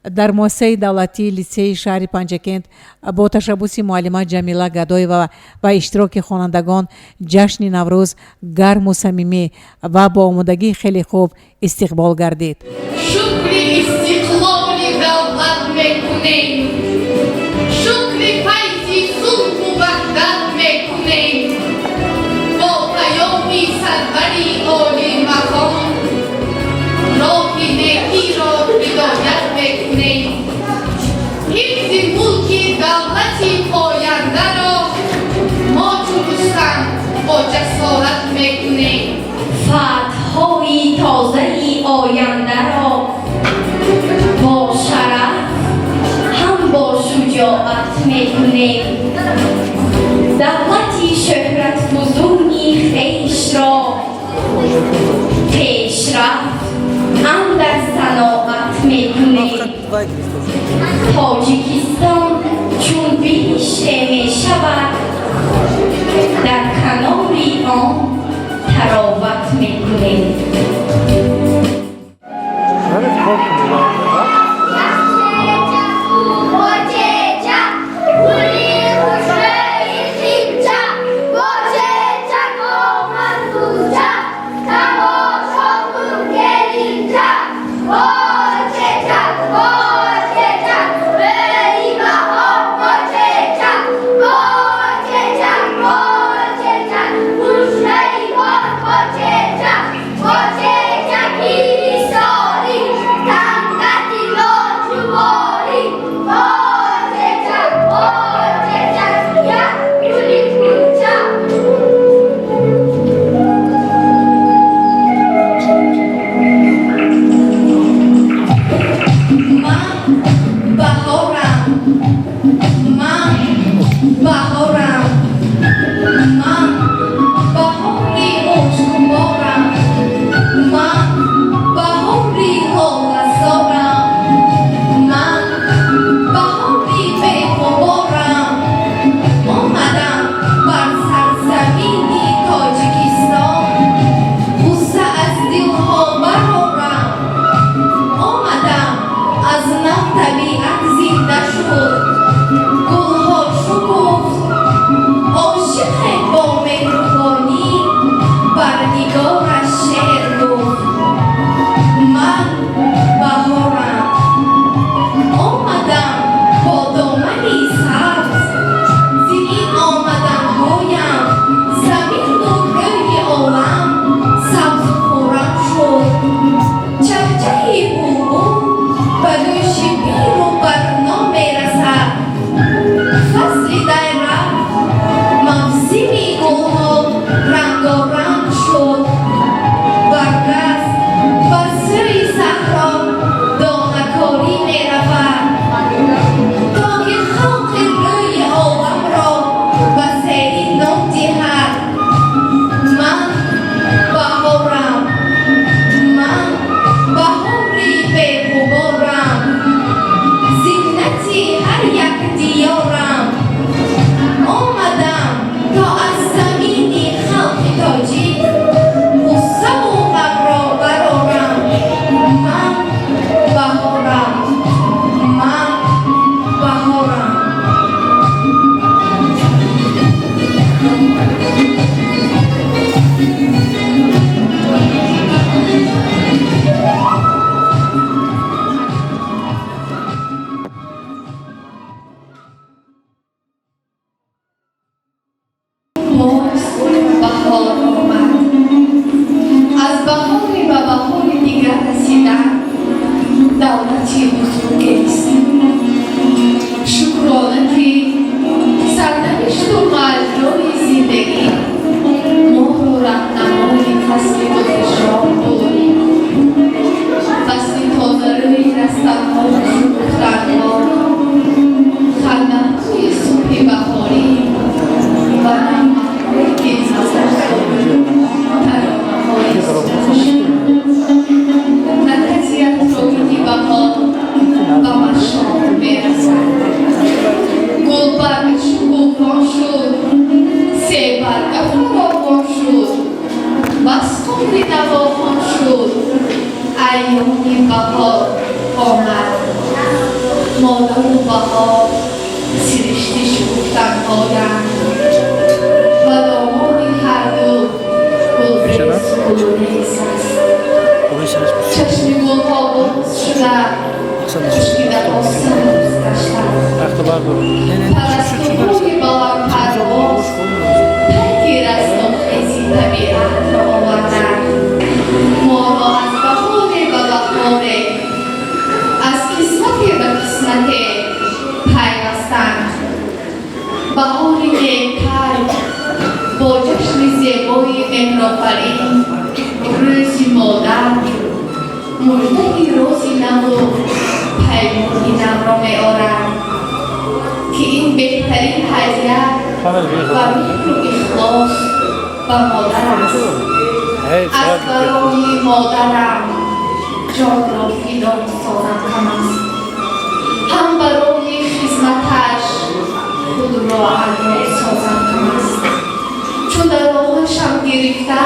дар муассисаи давлатии литсеи шаҳри Панҷакент бо ташаббуси муаллима Ҷамила Гадоева ва иштироки хонандагон ҷашни Наврӯз гарму самимӣ ва бо омодагии хеле хуб истиқбол гардид. شکر استقلال دولت میکنیم، شکر فیض صلح و وحدت میکنیم، با پیام سروری عالی مقام راه نیکی را هدایت میکنیم، حفظ ملک دولت پاینده را ما چون رستم با جسارت میکنیم، فتح‌های تازه آینده را با شرف هم با شجاعت میکنیم، دولتی شهرت فزونی خویش را پیشرفت هم در صناعت میکنیم، تاجیکستان چون بیشه میشود در کنار آن تراوت میکنیم. ایام بهار آمد. مادر و بهار سرشته شکفتنهایند و داماد هر دو گلرز گلرز است. چشم گلها باز شده خشکی در آسمان گذشتند. پرستوهای بلند پرواز تغییر از نخیزی طبیعت را آوردند. ما را از بهار به بهار، از قسمت به قسمت پیوستند. بهار نیک‌تر با جشن زیبای مهرآفرین، روز مادر، مژده روزی نو و پیمانی نو را می‌آورند که این بهترین هدیه و مهر و اخلاص به مادر است. از برای مادرم جان را فدا سازم کم است، هم برای خدمتش خود را علیه سازم کم است. چون در راهشم گرفته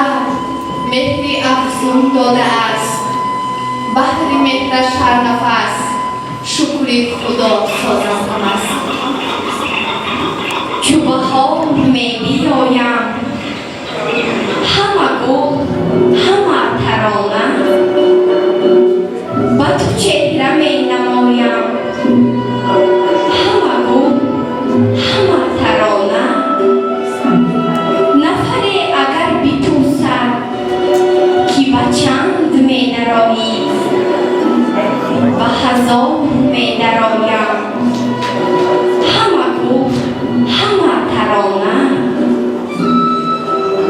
مهری افزون داده است، بهر مهرش هر نفس شکر خدا سازم کم است. چو بهار می بیایم همه گل همه ترانه، به تو چهره می نمایم همه گل همه ترانه. نفری اگر بپرسد که به چند می نرایی، به هزار می نرایم همه گل همه ترانه.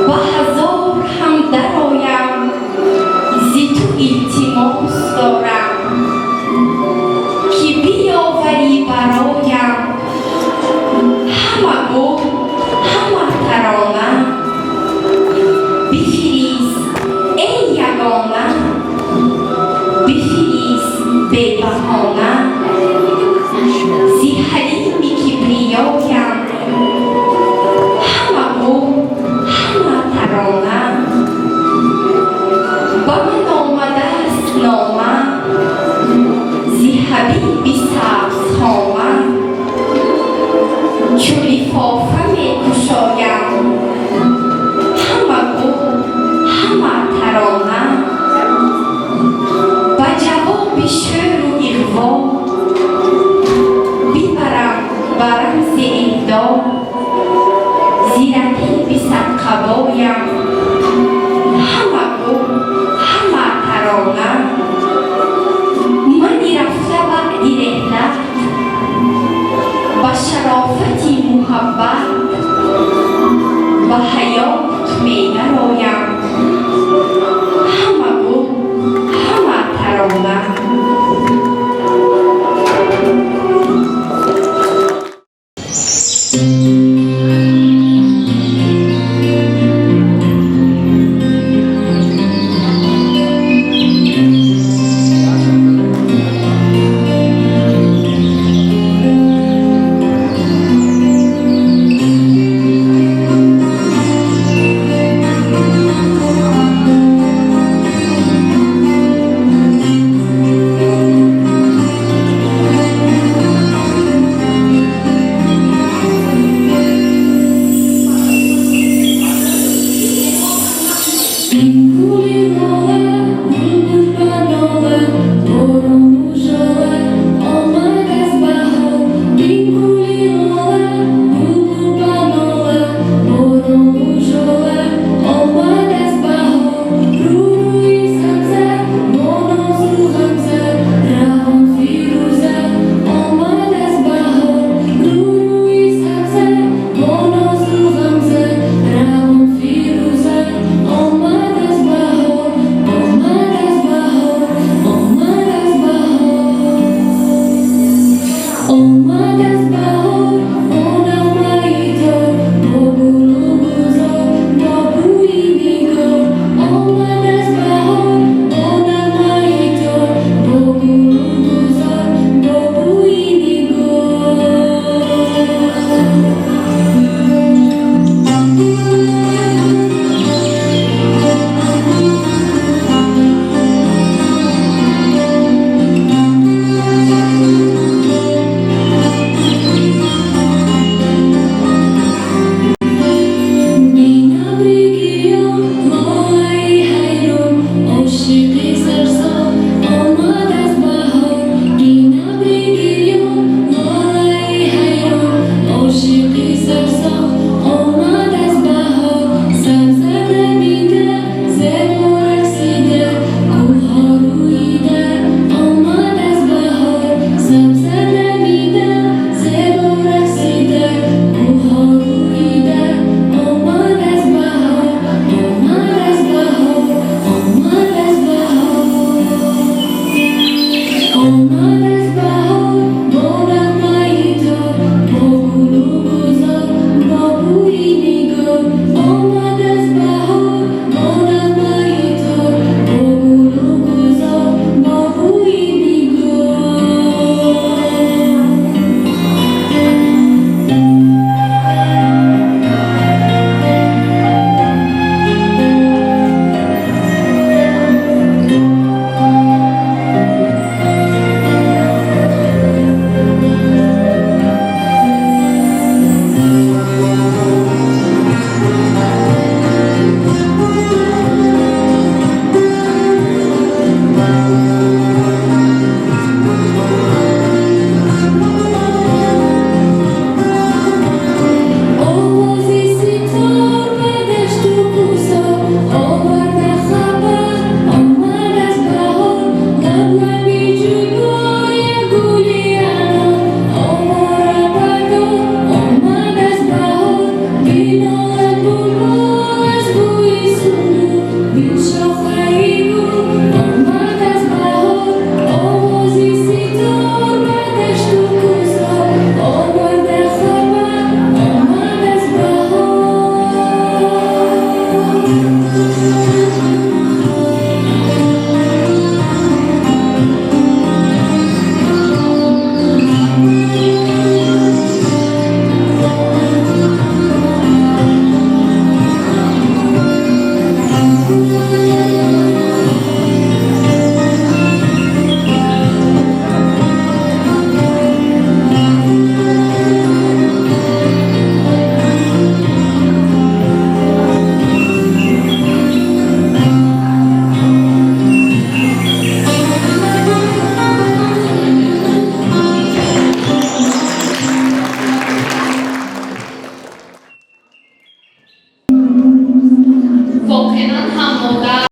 به هزار هم درآیم ز تو التماس دارم که بیاوری برایم همه گل همه ترانه. بفریست ای یگانه، بفریست بی بهانه، ز حریم کبریایم همه گل همه ترانه. به من آمده است نامه ز حبیب سبزخامه، چو لفافه می گشایم همه گل همه ترانه. به جواب شعر و اغوا ببرم به رمز اهدا، زیرکی به صدقبایم همه گل همه ترانه. منی رفته بعد رحلت به شرافت محبت، به حیات می نرایم همه گل همه ترانه. واقعا هم مادر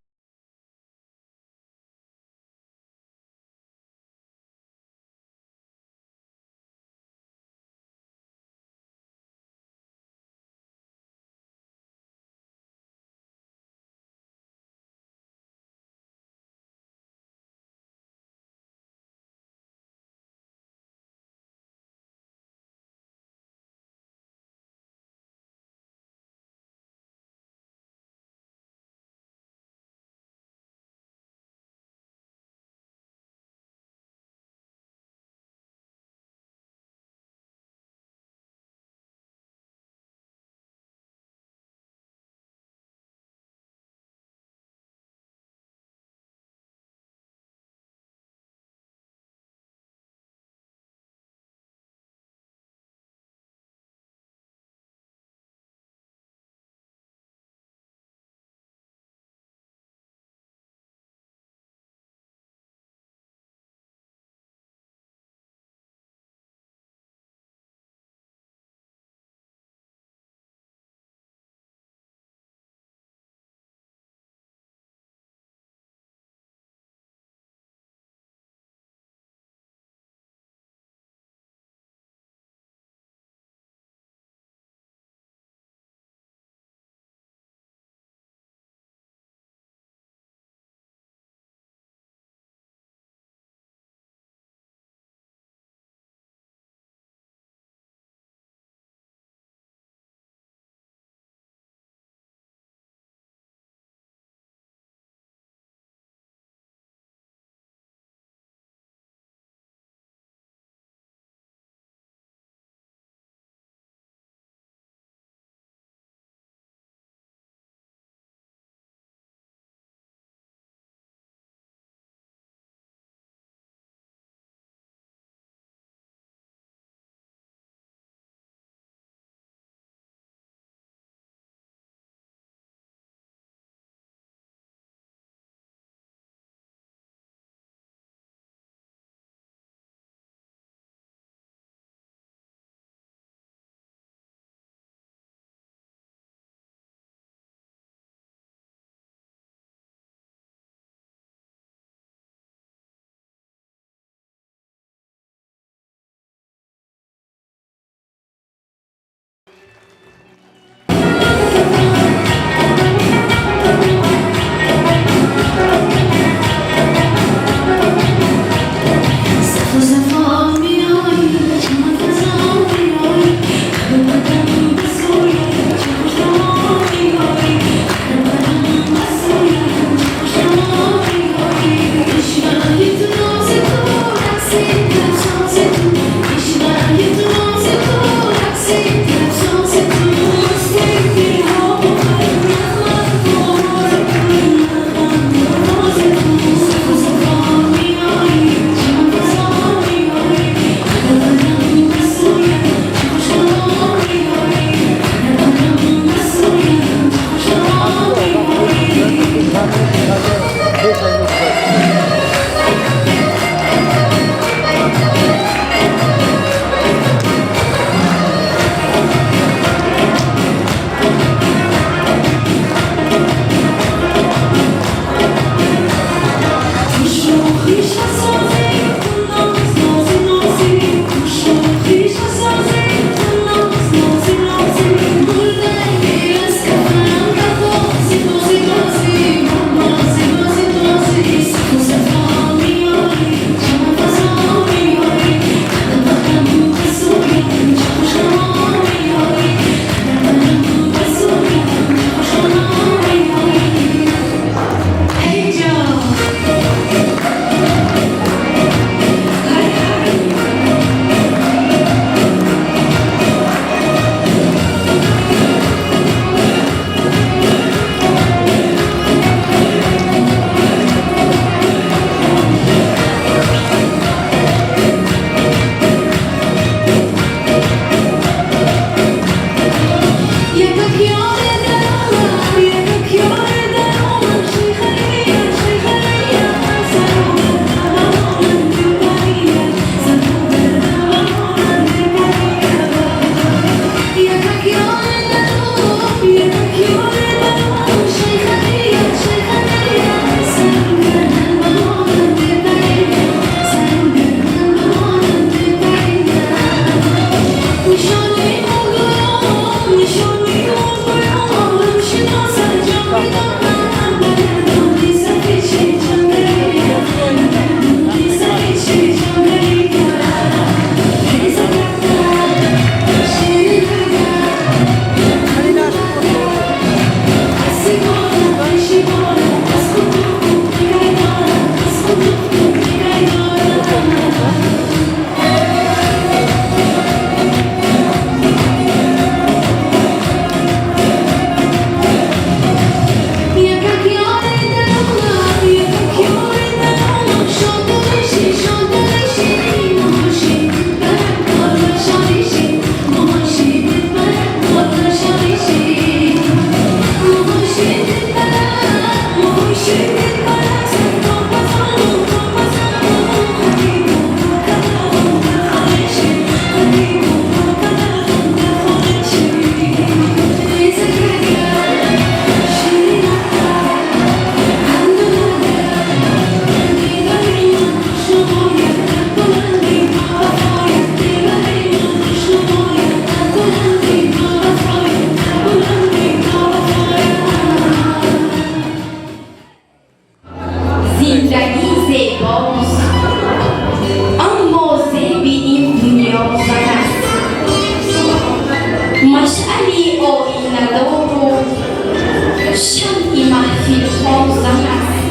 سری آینه‌دار و شمع محفل‌ها زن است.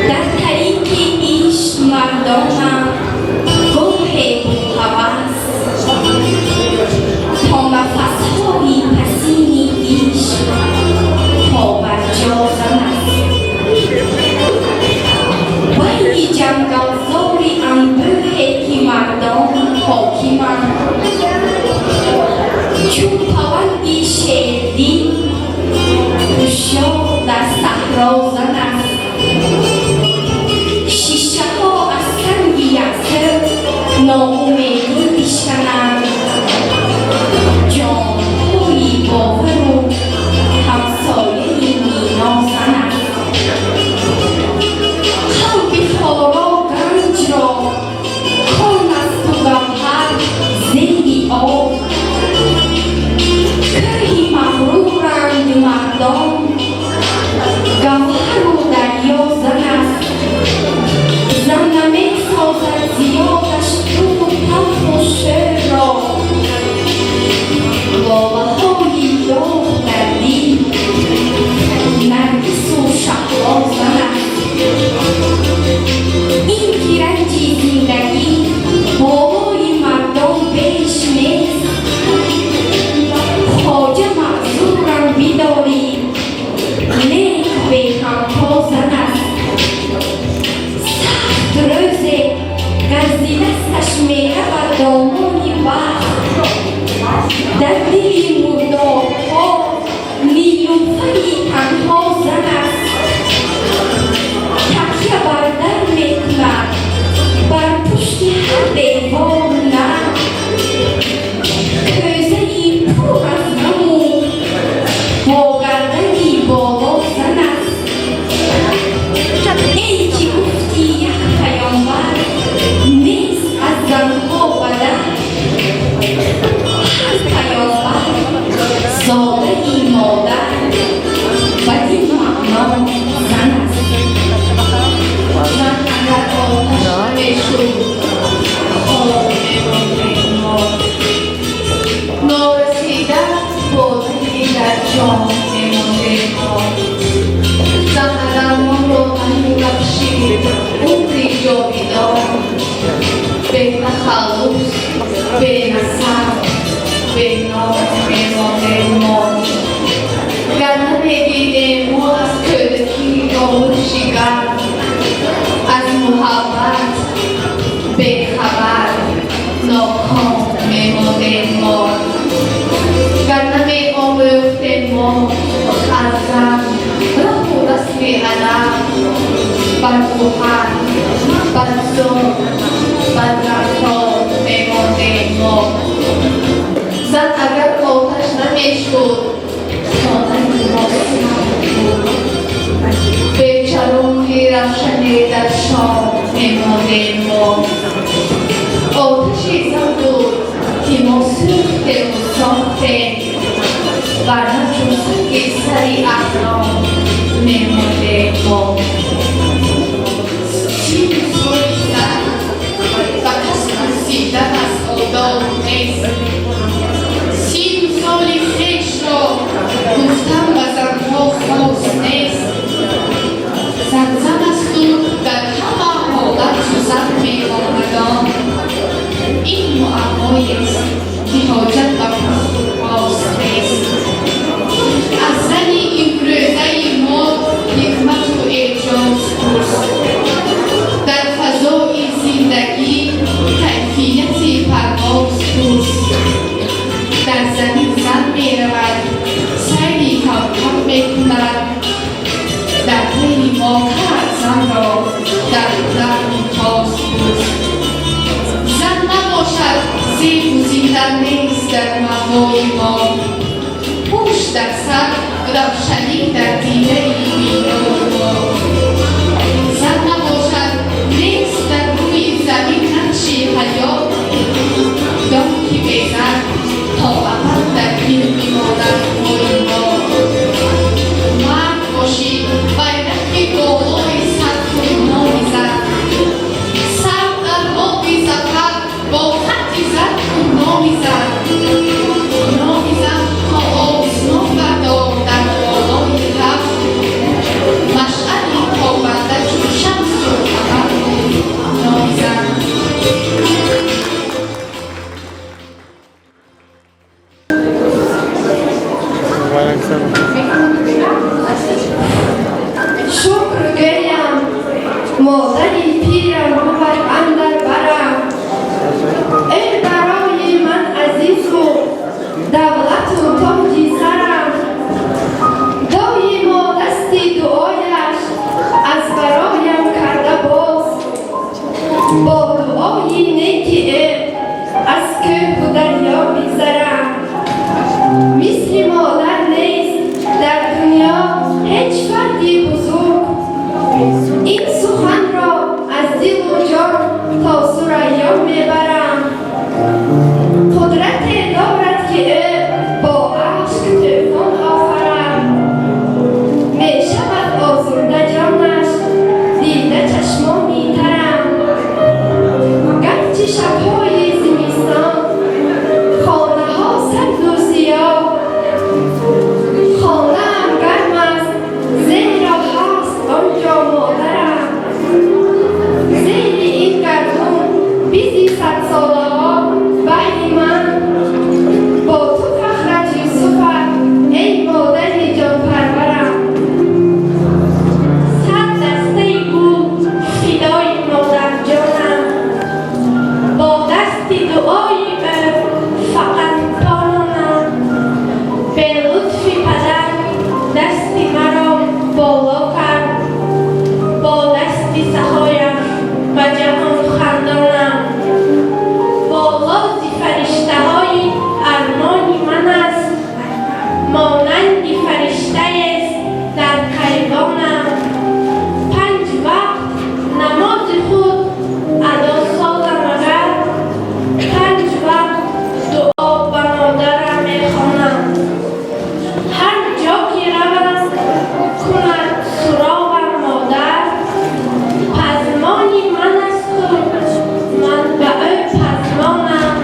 در طریق عشق مردانم گاه بوهوس تا نفس‌های پسین عشق پابرجا زن است. وی جنگلزار انبوهی که مردان حاکمند چون پوند شیردین هوشیار در صحرا زن است. شیشه ها از سنگ یکسر ناامیدی میشکنند. جانهای باور و همسایه مینا زن است. قلب خارا گنج را کان است و گوهر زیر آب. کوه مغرورند مردان گوهر و دریا زن است. زن نمی‌سازد زیادش رو و تلخ و شعر را. باباهای داغ در دل نرگس و شهلا زن است. این که رنج زندگی بابای مردان بیش نیست. خواجه معذورم بدارید لیک به همتا زن است. سخت روزه گر ز دستش میرود دامان وقت. در دل مردابها نیلوفری تنها زن است. تکیه بر در میکند بر پشت هر دیوار نه. کوزه‌ای پر از غم و با گردنی بالا زن است. ای که گفتی یک پیامبر نیست از زنها بدر. هر پیامبر زاده مادر بدین معنا زن است. زن اگر آتش بشد خواب می‌ماند. نارسیده بادی در جان می‌مانده ما. زن اگر ما را می‌بخشید عمری جاویدان. به تخلص به نسب به ناز می‌مانده ما. گر نمی‌دیدیم ما از کودکی داور شکر. از محبت بی‌خبر ناکام می‌مانده ما. گر نمی‌آموختیم ما از زن راه و رسم ادب. بر گوهر بر ذوق بر رفتار می‌مانده ما. زن اگر آتش نمی‌شد دانه ما سرد بود. به چراغ روشنی در شام می‌مانده ما. آتشی زن بود که ما سوختیم و ساختیم. ورنه چون سنگ سری احرام می‌مانده ما. سیم سوی زن و کس رسیدن از آداب نیست. سیم سالی خویش را گفتن و زنها خاص نیست. زن است و در همه حالت چو زن می‌آمدان. این معمایی است که حاجت به پس و پاس نیست. از زن امروزه ما حکمت و اعجاز پرس. در فضای زندگی کیفیت پرواز پرس. در زمین زن می‌رود سیری کم می‌کند. در پی ما کرد زن را در در ممتاز پرس. زن نباشد زیب و زیندن نیست در مهوای ما. هوش در سر روشنی در دیده بیدار ما. زن نباشد نیست در روی زمین نقشی حیات. دم که بیزن تا ابد در دل میماند پای ما. مرد باشی بیرق بالای سر فرمان زد. سر در باب زفر با خط زد فرمان زد. بیا خانه‌ام گرم است زهرا هست آنجا مادرم زهر این گردون بیزی 100 ساله ها بهر من با تو فخرت یوسفت ای مادر جان پرورم 100 دسته گل فدای مادر جانم با دستی دعای فقط پانانم به لطف پدر دستی مرا بالا کرد با دستی سهایم و جهان خندانم با لحظ فرشته های ارمانی من است مانند فرشته است در کیوانم 5 وقت نماز خود ادا سازم اگر 5 وقت دعا به مادرم میخوانم هر جا که روم کند سراغم مادر پزمانی من است و من به او پزمانم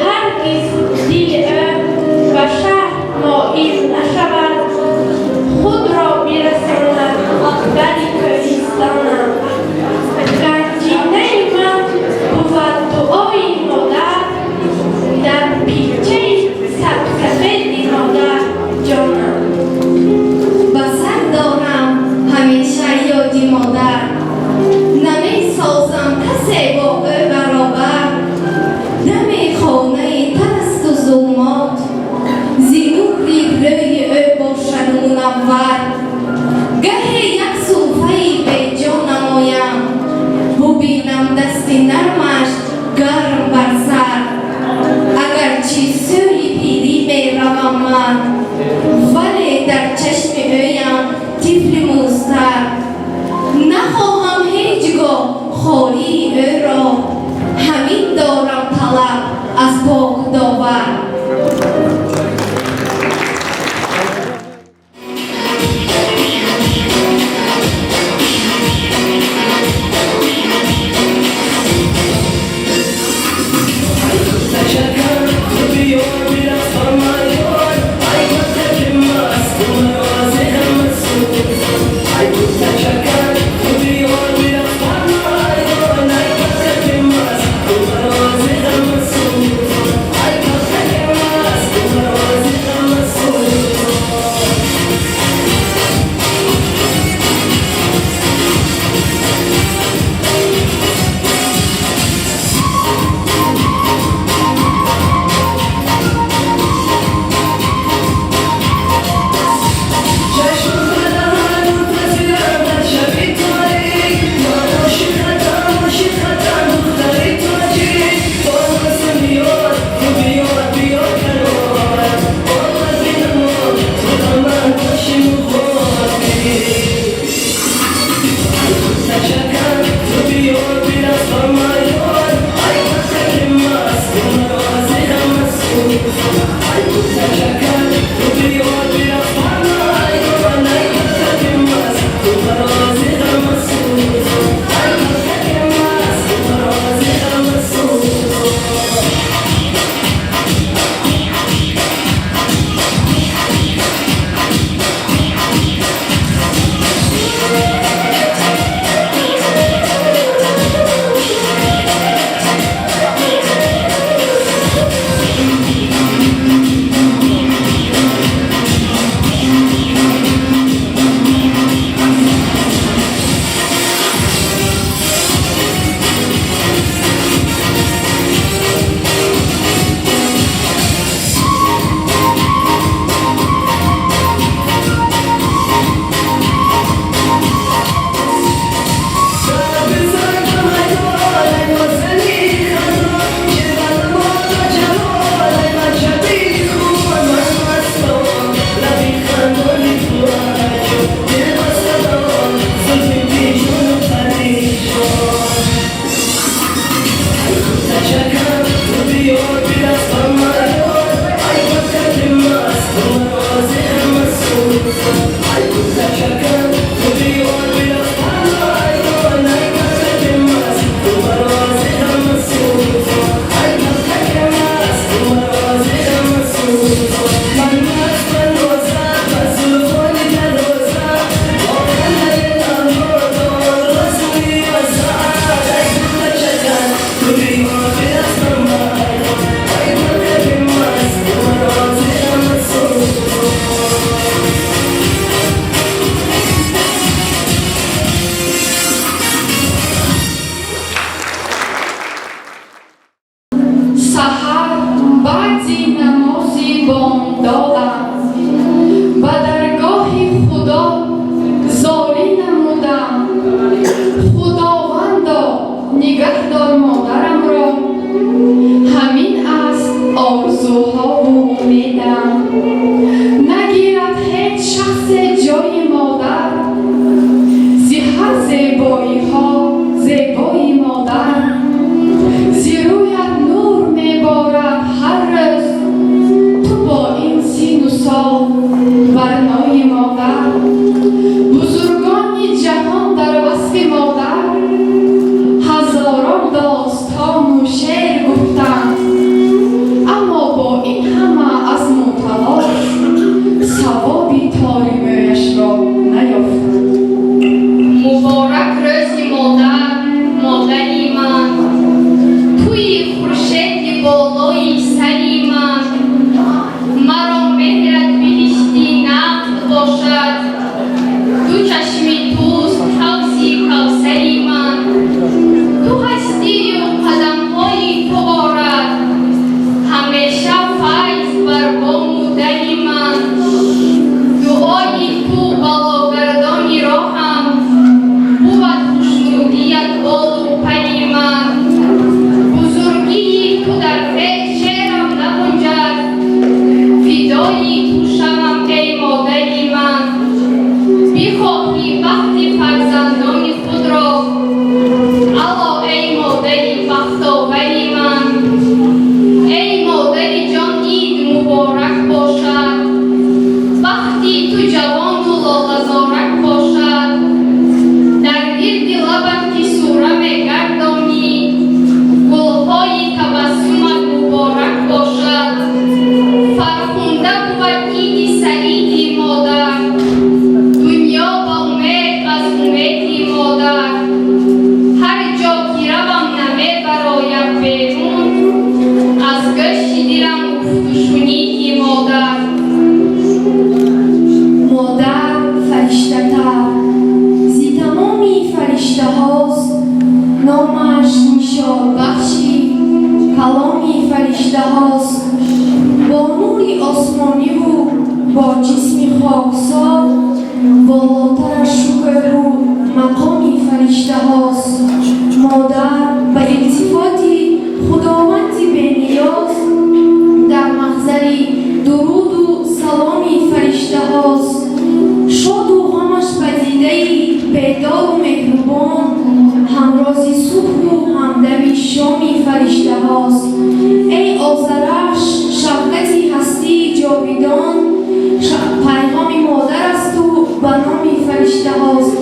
هرگز دل او به شهر مایل نشود خود را برساند در کوهستانم گنجینه من بود دعای مادر در پیچه سبزسفید مادر جانم به سر دارم همیشه یادی مادر نمی سازم کسی با او برابر دم خانه تر است و ظلمات زینوری روی او باشد منور گهی یک صوفه به جا نمایم ببینم دستی نرمش گرم بر سر اگرچه سوی پیری می روم من ولی در چشم اویم طفل مضطر نخواهم هیچگاه خالی او را همین دارم طلب از پاک داور سال برنای مادر بزرگان جهان در وصف مادر هزاران داستان و شعر گفتند اما با این همه از مطالعات ثوابی تاریمش را نیافتند. مبارک روز مادر، مادری من، توی خورشید بالای سری من، مرا مهرت بهشتی نقد باشد، دو چشمی دوست حوضی کوثری من، تو هستی و قدم‌های تو بارد، همیشه فیض بر بام و دری من، دعای تو بلاگردانی راهم، بود خوشنودیت بال و پری من، بزرگی تو در شعرم نگنجد، فدای تو شوم ای مادری من، بخواهی بخت فرزندان خود را، الا ای مادری بختاوری من، ای مادری جان عید مبارک باشد، بختی تو جوان و لاله‌زارک باشد، در گرد لبت که سوره می‌گردانی، گلهای تبسمت مبارک باشد، فرخنده بود عید سعیدی مادر، دنیا با امید از امیدی مادر، هر جا که روم نمیبراید بیرون، از گشت دلم گفت و شنیدی مادر. مادر فرشته‌تر زی تمامی فرشته هاست، نامش نشان بخشی کلامی فرشته هاست، با نوری آسمانی و با جسمی خاکسار، بالاتر شکر و مقامی فرشته هاست. مادر به التفاتی خداوندی بینیاز، در محضری درود و سلامی فرشته هاست، شاد و غمش پذیرای بیدار و مهربان، همرازی صبح و همدمی شامی فرشته هاست. ای آذرش شفقتی هستی جاویدان، پیغام مادر است و به نام فرشته هاست.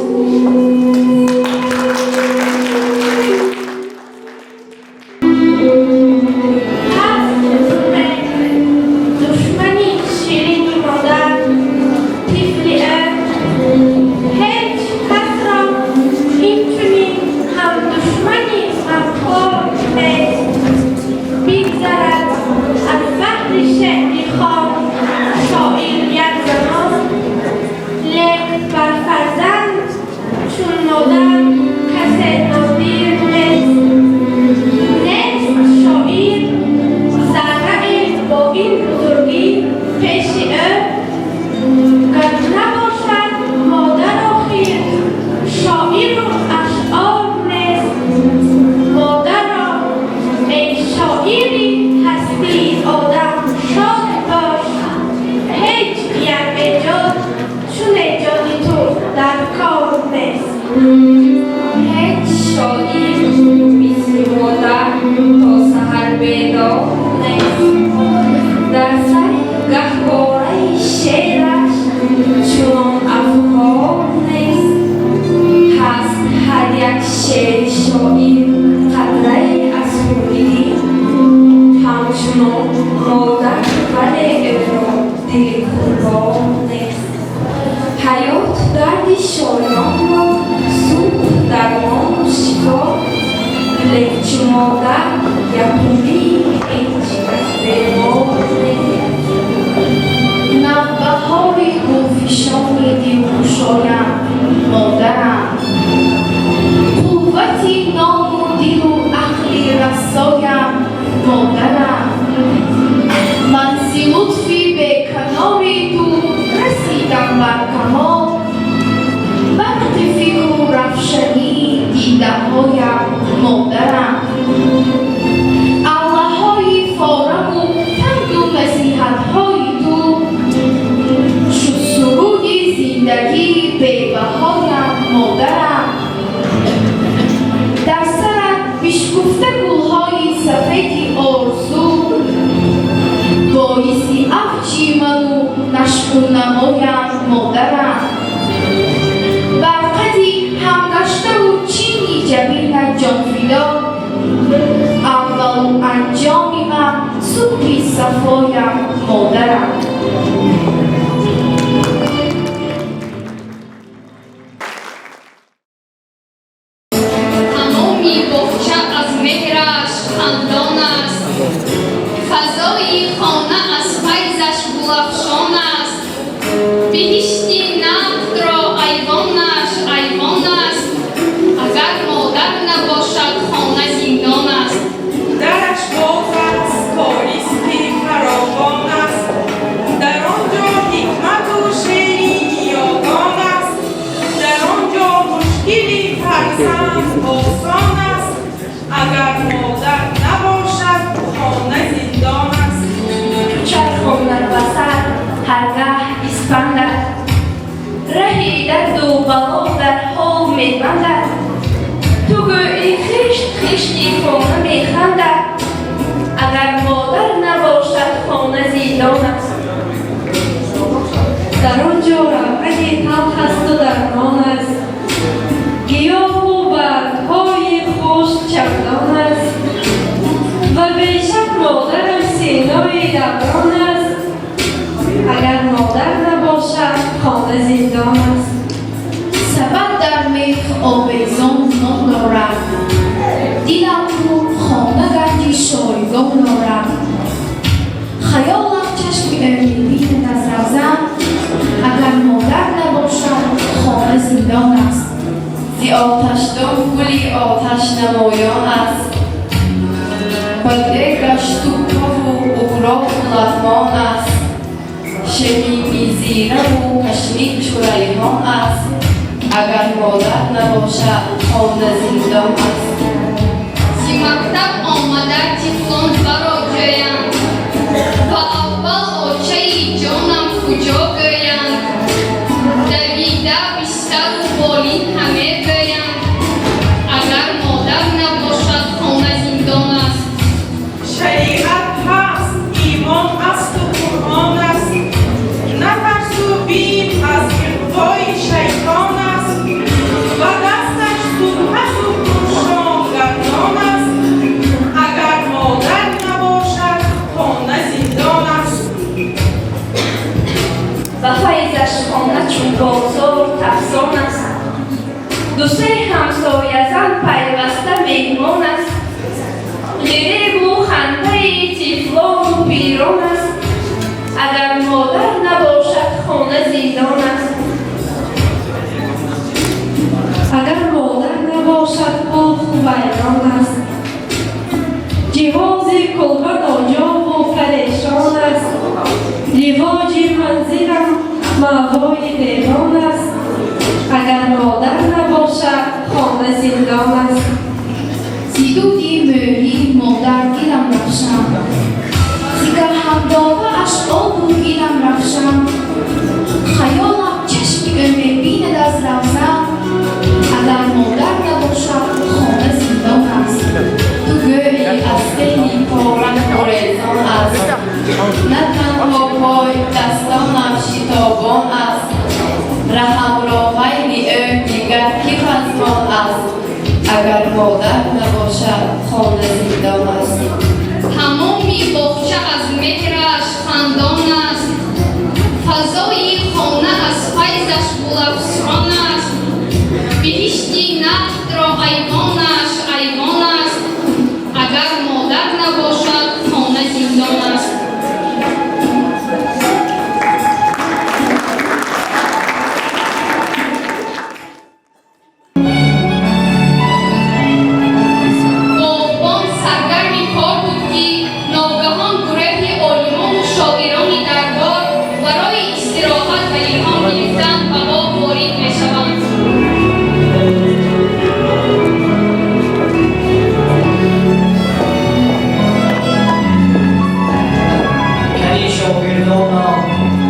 باعثی افچی پشیمانو نشکر نمایم مادرم برقدی همگشته و چینی جبینت جانفیدا اول و انجامی من صبحی صفایم مادرم تمامی باغچه از مهرش خندان است فضای خانه از فیضش گلافشان است بهشتی نقد را ایوانش ایوان است اگر مادر نباشد خانه زندان است درش باز است پاریستی فراوان است در آنجا حکمت و شیری یاگان است در آنجا مشکلی فرزند آسان است اگر مادر نباشد خانه زندان است چرخاند وسط هرگه اسپندد رهی درد و بلا در حال میبندد تو گویی خشت خشتی خانه میخندد اگر مادر نباشد خانه زندان است در آنجا رونقی تلخ است و درمان است گیاه و برگهای خوش چندان است و بیشک مادرش سینای دوران است اگر مادر نباشد خانه زندان است سبد در میخ آویزان نان دارد دیدم رو خانه گردی شایگان دارد خیالم چشم امیدین از روزن اگر مادر نباشد خانه زندان است زی آتشدان گلی آتش نمایان است بدرگش توپا و اغراق لغمان است شمیمی زیره و کشمیر چوریمان است اگر مادر نباشد خانه زندان است زی مکتب آمده طفلان برا جویند و اول آچه جانم کجا گویند دویده بستر و بالین همه گویند اگر مادر نباشد خانه زندان است شریعت هست ایمان است و قرآن است نفس و بیم از اقوای شیطان است و دستش سبحت و پرشانگردان است اگر مادر نباشد خانه زندان است و فیضش خانه چون بازار تفسان است دو سه همسایه زن پیوسته مهمان است غریب و خنده طفلان و پیران است اگر مادر نباشد خانه زندان است اگر مادر نباشد باغ و ویران است جهاز کلبه ناجا و پریشان است رواج منزلم مأوای دیوان است اگر مادر نباشد خانه زندان است زیدودی مهری مادر گیرم رفشم زیگر همداده اشعال و گیرم رفشم خیالم چشم امیدین از روزم اگر مادر نباشد خانه زندان است تو گویی از بین پارن آرزان است نه تنها پای دستانم شتابان است رحم را غیر او دیگر کی پزمان است اگر مادر نباشد خانه زندان است تمامی باغچه از مهرش خندان است فضای خانه از فیضش گلافشان است بهشتی نقد را ایوانش ایوان است اگر مادر نباشد خانه زندان است باغبان سرگرم کار بود که ناگهان گروه عالمان و شاعران دربار برای استراحت و الهام گرفتن به باغ وارد می‌شوند.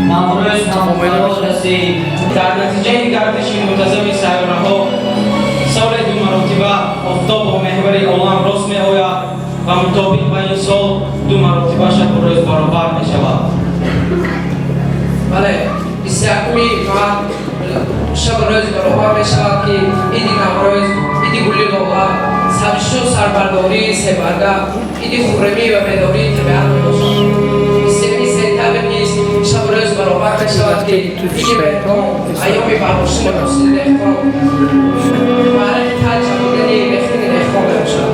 نوروز هم رسید در نتیجه گردش منتظم سیاره‌ها سال 2 مرتبه آفتاب با محور عالم راست می‌آید و مطابق با این سال 2 مرتبه شب و روز برابر می‌شود. خرمی فقط شب روز برابر می شود که ایدی نوروز، ایدی گلی دولا، سبشو سربرداری سبرگه، ایدی خرمی و مداری تبعیت می باشد. سیمی سنتابه نیست شب روز برابر می شود که ایدی بهتون ایامی براشون مسئله نخواه برای تاج بودنی بخیری نخواه باشد.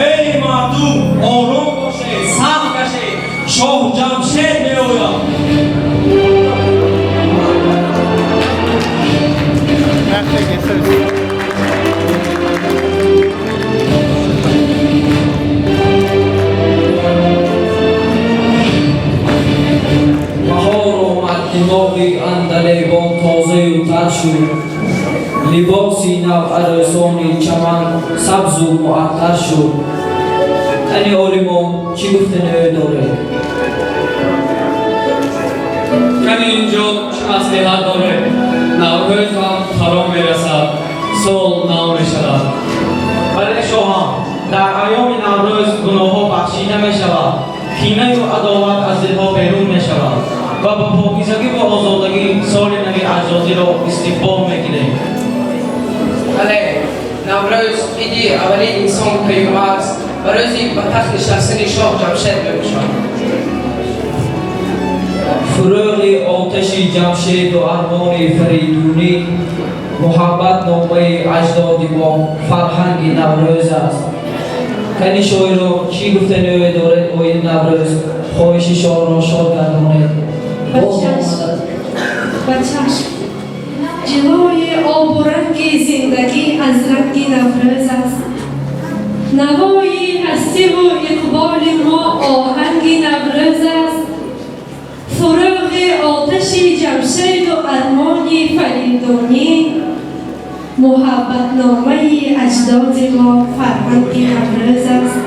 هی مردم آرام باشه، صبر باشه، شاه جمشید میآید. بهار آمد دماغی عندلیبان تازه و تر شد. لباسی نو عروسانی چمن سبز و معطر شد. تنی عالمان چی گفتنی داره؟ یعنی اینجا چه مصلحت داره؟ نوروز هم فرا میرسد، سال نو میشود. بله شاهان، در ایام نوروز گناهها بخشیده می شود، کینه و عداوت از دلها بیرون می شود و با پاکیزگی و آزادگی سال نوی اجدادی را استقبال میگیریم. بله نوروز ایدی اولین انسان پیام است و روزی به تخت نشستن شاه جمشید می باشد. فروغ آتش جمشید و ارمان فریدونی محبت نامه اجداد ما فرهنگ نوروز است. کنی شاعران چی گفتنی دارد آیین نوروز خواهش شاه را شاد گردانید. بچه‌ش جلوی آب و رنگ زندگی از رنگ نوروز است. نوای هستی و اقبال ما آهنگ نوروز است. فروغ آتش جمشید و ارمان فریدونی محبت نامه اجداد ما فرهنگ نوروز است.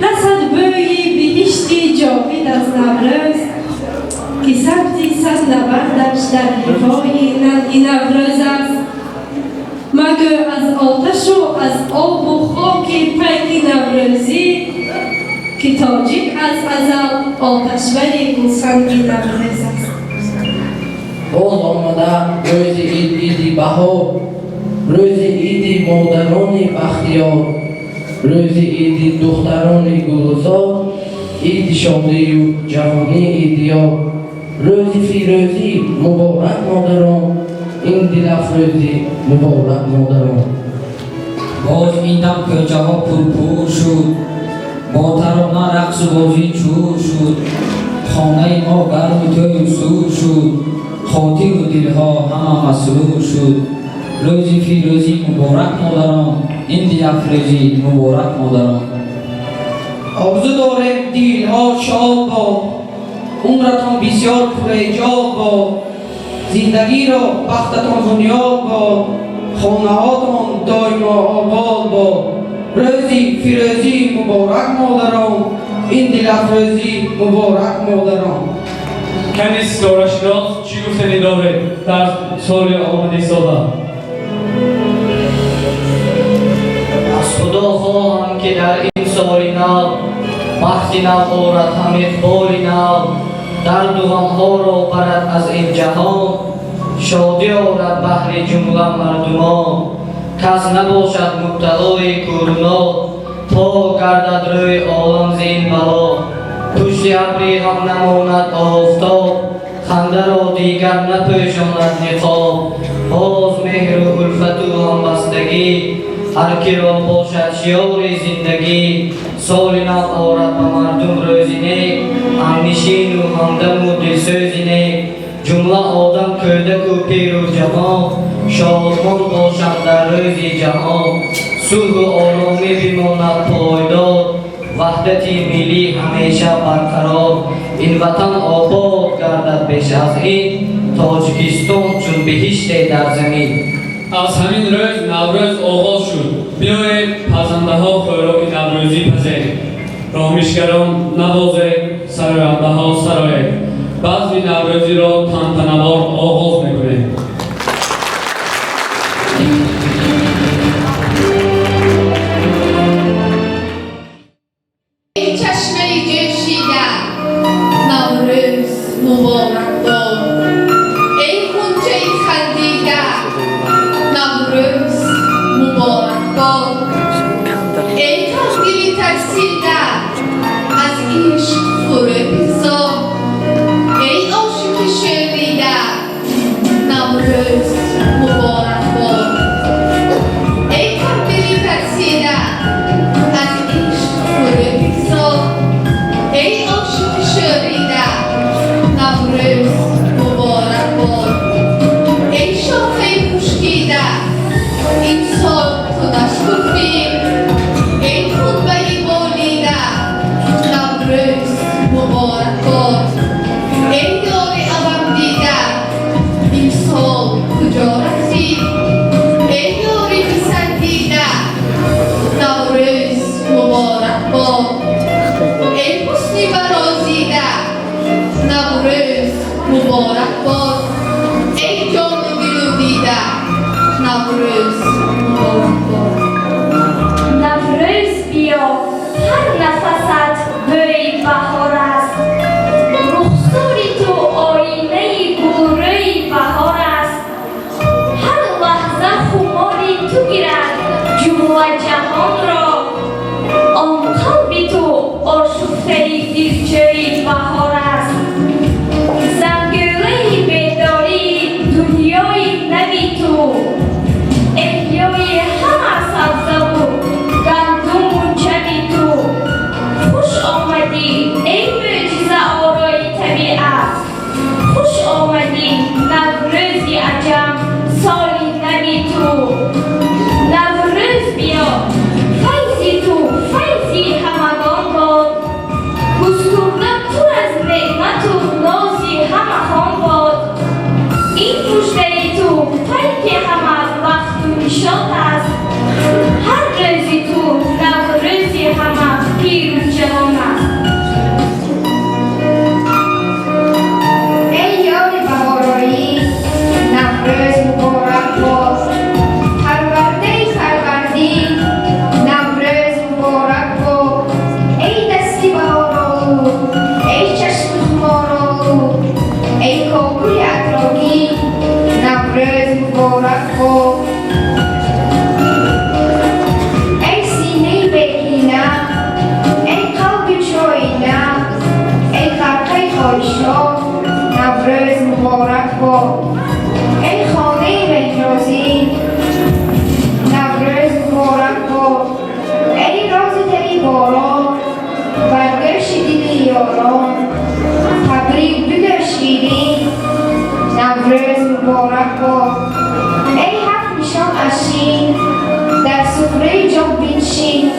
رسد بوی بهشتی جاوید از نوروز که سبزی صد نبردش در لبای ننگ نوروز است. مگو از آتش و از آب و خاک پیک نوروزی که تاجیک از ازل آتشور گلسنگ نوروز است. باز آمده روز ایدی بهار، روز ایدی مادران بختیار، روز ایدی دختران گلزار، ایدی شادی و جوانی ایدیار. روز فیروزی مبارک مادران، این دل افروزی مبارک مادران. باز این دم کوچه‌ها پرپور شد، با ترانه رقص و بازی چور شد. خانه ما گرم و توی و سور شد، خاطر و دلها همه مسرور شد. روز فیروزی مبارک مادران، این دل افروزی مبارک مادران. آرزو داریم دلها شاد باد، عمرتان بسیار پرایجاد باد. زندگی را بختتان بنیاد باد، خانه‌هاتان دائما آباد باد. روزی فیروزی مبارک مادران، این دل افروزی مبارک مادران. کنی ستاره‌شناس چی گفتنی داره در سال آمده ساله؟ از خدا خواهم که در این سال نو بخت نو آرد هم اقبال نو، درد و غمها را برد از این جهان، شادی آرد بهر جمله مردمان. کس نباشد مبتلای کرونا، پاک گردد روی عالم زین بلا. پشت ابری هم نماند آفتاب، خنده را دیگر نپوشاند نقاب. باز مهر و الفت و همبستگی، هر کی را باشد شیار زندگی. سال نو آرد به مردم روزی نیک، همنشین و همدم و دلسوزی نیک. جمله آدم کودک و پیر و جوان، شادمان باشند در روزی جهان. صلح و آرامی بماند پایدار، وحدت ملی همیشه برقرار. این وطن آباد گردد بیش از این، تاجیکستان چون بهشت در زمین. از همین روز نوروز آغاز شد. بیایید پزنده ها خوراک نوروزی پزید، راهمیشگران نوازید، سراینده ها سرایید. بزم نوروزی را تنتنوار آغاز میکنیم. ای چشمه جوشیده نوروز، مبارک باد. ای غنچه خندیده نوروز مبارک باد. ای تقدیری ترسیده از عشق فروغ، ای عاشق شوریده نوروز مبارک باد. ای تقدیری ترسیده از عشق فروغ، ای عاشق شوریده نوروز مبارک باد. ای شاخه خشکیده این سال تو دستگفتی، ای خطبه بالیده نوروز مبارک باد. ای یار عوام دیده این سال کجا رفتی، ای یار پسندیده نوروز مبارک باد. ای حسنی برازیده نوروز مبارک باد. ای جان و دل و دیده نوروز مبارک باد. نوروز بیا، هر نفست بوی بهار است. رخساری تو آینه گوره بهار است. هر لحظه خماری تو گیرد جمله جهان را. آن قلب تو آشفته دلجوی بهار است. زنگوله بیداری دنیای نوی تو، احیای همه سبزه و گندم و جوی تو. خوش آمدی ای معجزه آرای طبیعت، خوش آمدی نوروزی عجم سالی نوی تو. نوروز بیا، فیضی تو فیضی همگان باد. گسترده پر از نعمت و نازی همخوان باد. این مژده تو پیک همه وقت و نشاط است. هر روزی تو نوروزی همه پیر و جوان است. ای یار بهارایی نوروز مبارک باد. پرورده فروردین نوروز مبارک باد. ای دستی بهارآلو، ای چشم خمارآلو، ای کاکل عطرآگین نوروز مبارک باد. ای سینه بکینه، ای قلب چاینه، ای خرقه خواهشات نوروز مبارک باد. ای خانه مهرازین نوروز مبارک باد. ای راز دری باران برگشت دل یاران، تبریک بگو شیرین نوروز مبارک باد. ای هفت نشان اشین در سفره جان بنشین،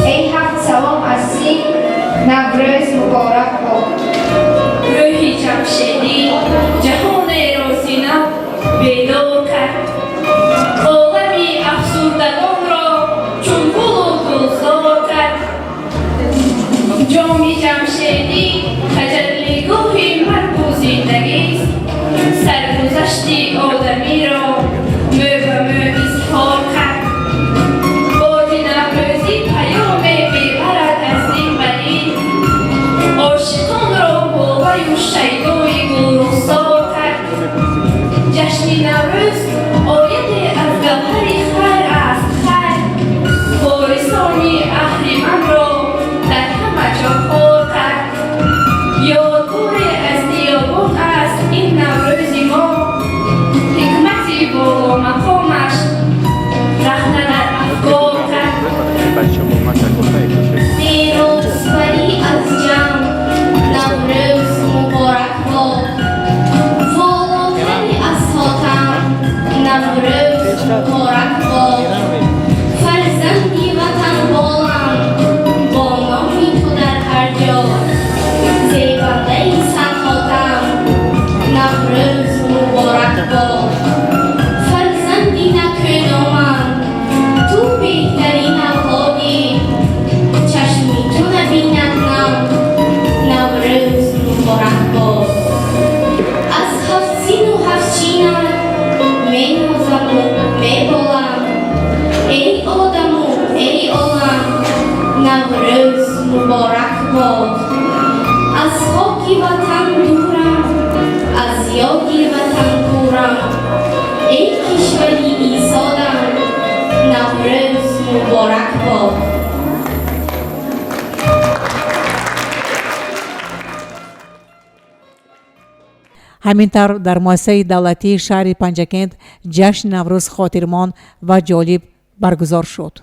ای هفت سلام ازین نوروز مبارک باد. روحی جمشیدی جهان رازینه بیدار کرد. عالمی افسردگان را چون گل و گلزار کرد. جام جمشیدی تجلیگاه مرگ و زندگی است. سرگذشت آدمی را مو به مو اظهار کرد. باد نوروزی پیام میبرد از دین به دین. عاشقان را باور و شیدای گل رخسار کرد. جشن نوروز آید از گوهر خیر است. خیر وارثانی اهریمن را در همه جا خار کرد. یادگار از نیابان است این نوروز ما. حکمتی بالا مقامش رهنه در افکار کرد. پیروزبری از جمع نوروز مبارک باد. والاتری از حاتم نوروز مبارک باد. فرزندی وطن بالم با نامی تو در هر جا. زیبنده صد حاتم نوروز مبارک باد. فرزندی نکونامم تو بهترین اولادی. چشمی تو نبیند نم نوروز مبارک باد. از هفت سین و هفت چینم می نازم و می بالم. ای آدم و ای عالم نوروز مبارک باد. از خاکی وطن دورم نوروز مبارک باد. ҳаминтавр дар муассисаи давлатии шаҳри панҷакент ҷашни наврӯз хотирмон ва ҷолиб баргузор шуд.